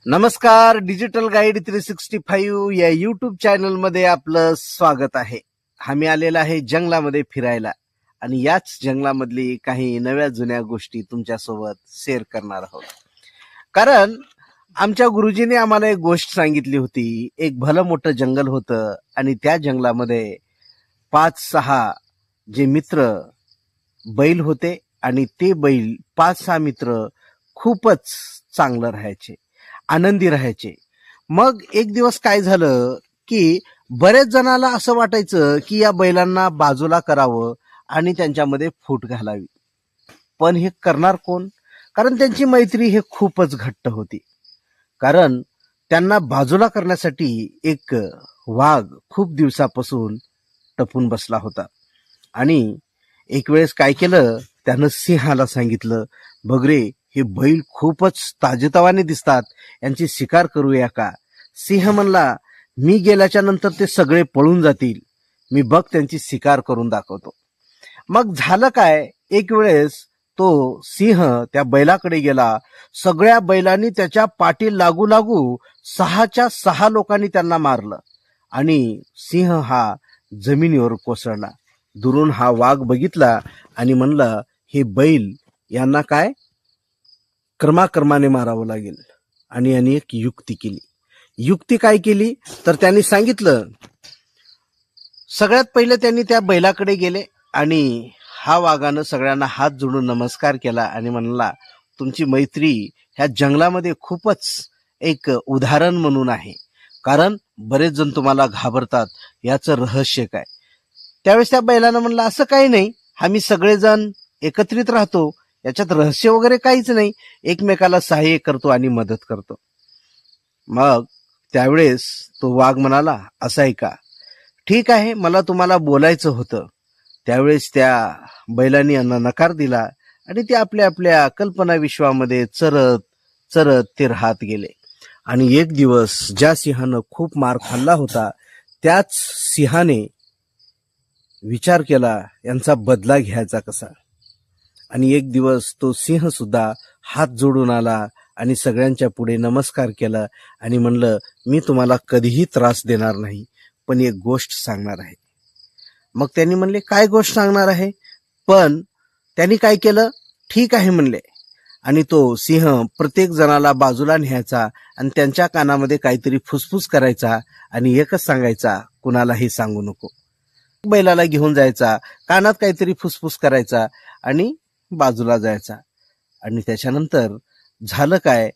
नमस्कार. Digital guide 365 या YouTube channel मध्ये आपलं स्वागत आहे. आम्ही आलेलो आहे जंगलामध्ये फिरायला आणि याच जंगलामधली काही नव्या जुन्या गोष्टी तुमच्यासोबत शेअर करणार आहोत. कारण आमच्या गुरुजीने आम्हाला एक गोष्ट सांगितली होती. एक भलं मोठं जंगल होतं आणि त्या जंगलामध्ये 5-6 जे मित्र बैल होते आणि ते बैल 5-6 मित्र खूपच चांगलं राहायचे, आनंदी राहायचे. मग एक दिवस काय झालं की बरेच जणाला असं वाटायचं की या बैलांना बाजूला करावं आणि त्यांच्यामध्ये फूट घालावी. पण हे करणार कोण? कारण त्यांची मैत्री हे खूपच घट्ट होती. कारण त्यांना बाजूला करण्यासाठी एक वाघ खूप दिवसापासून टपून बसला होता. आणि एक वेळेस काय केलं, त्यानं सिंहाला सांगितलं, बघ रे, हे बैल खूपच ताजेतवाने दिसतात, यांची शिकार करूया का? सिंह म्हणला, मी गेल्याच्या नंतर ते सगळे पळून जातील, मी बघ त्यांची शिकार करून दाखवतो. मग झालं काय, एक वेळेस तो सिंह त्या बैलाकडे गेला. सगळ्या बैलांनी त्याच्या पाठी लागू लागू 6च्या 6 लोकांनी त्यांना मारलं आणि सिंह हा जमिनीवर कोसळला. दुरून हा वाघ बघितला आणि म्हणला, हे बैल यांना काय क्रमाक्रमाने मारावं लागेल. आणि यांनी एक युक्ती केली. युक्ती काय केली तर त्यांनी सांगितलं, सगळ्यात पहिले त्यांनी त्या बैलाकडे गेले आणि हा वाघानं सगळ्यांना हात जोडून नमस्कार केला आणि म्हणला, तुमची मैत्री ह्या जंगलामध्ये खूपच एक उदाहरण म्हणून आहे. कारण बरेच जण तुम्हाला घाबरतात, याचं रहस्य काय? त्यावेळेस त्या बैलानं म्हणलं, असं काही नाही, आम्ही सगळेजण एकत्रित राहतो, याच्यात रहस्य वगैरे काहीच नाही, एकमेकाला सहाय्य करतो आणि मदत करतो. मग त्यावेळेस तो वाघ म्हणाला, असं आहे का? ठीक आहे, मला तुम्हाला बोलायचं होतं. त्यावेळेस त्या बैलांनी यांना नकार दिला आणि ते आपल्या आपल्या कल्पना विश्वामध्ये चरत चरत ते राहत गेले. आणि एक दिवस ज्या सिंहानं खूप मार खाल्ला होता, त्याच सिंहाने विचार केला, यांचा बदला घ्यायचा कसा. आणि एक दिवस तो सिंह सुद्धा हात जोडून आला आणि सगळ्यांच्या पुढे नमस्कार केला आणि म्हणलं, मी तुम्हाला कधीही त्रास देणार नाही, पण एक गोष्ट सांगणार आहे. मग त्यांनी म्हणले, काय गोष्ट सांगणार आहे? पण त्यांनी काय केलं, ठीक आहे म्हणले. आणि तो सिंह प्रत्येक जणाला बाजूला न्यायचा आणि त्यांच्या कानामध्ये काहीतरी फुसफुस करायचा आणि एकच सांगायचा, कुणालाही सांगू नको. बैलाला घेऊन जायचा, कानात काहीतरी फुसफुस करायचा आणि बाजूला जायचा. आणि त्याच्यानंतर झालं काय,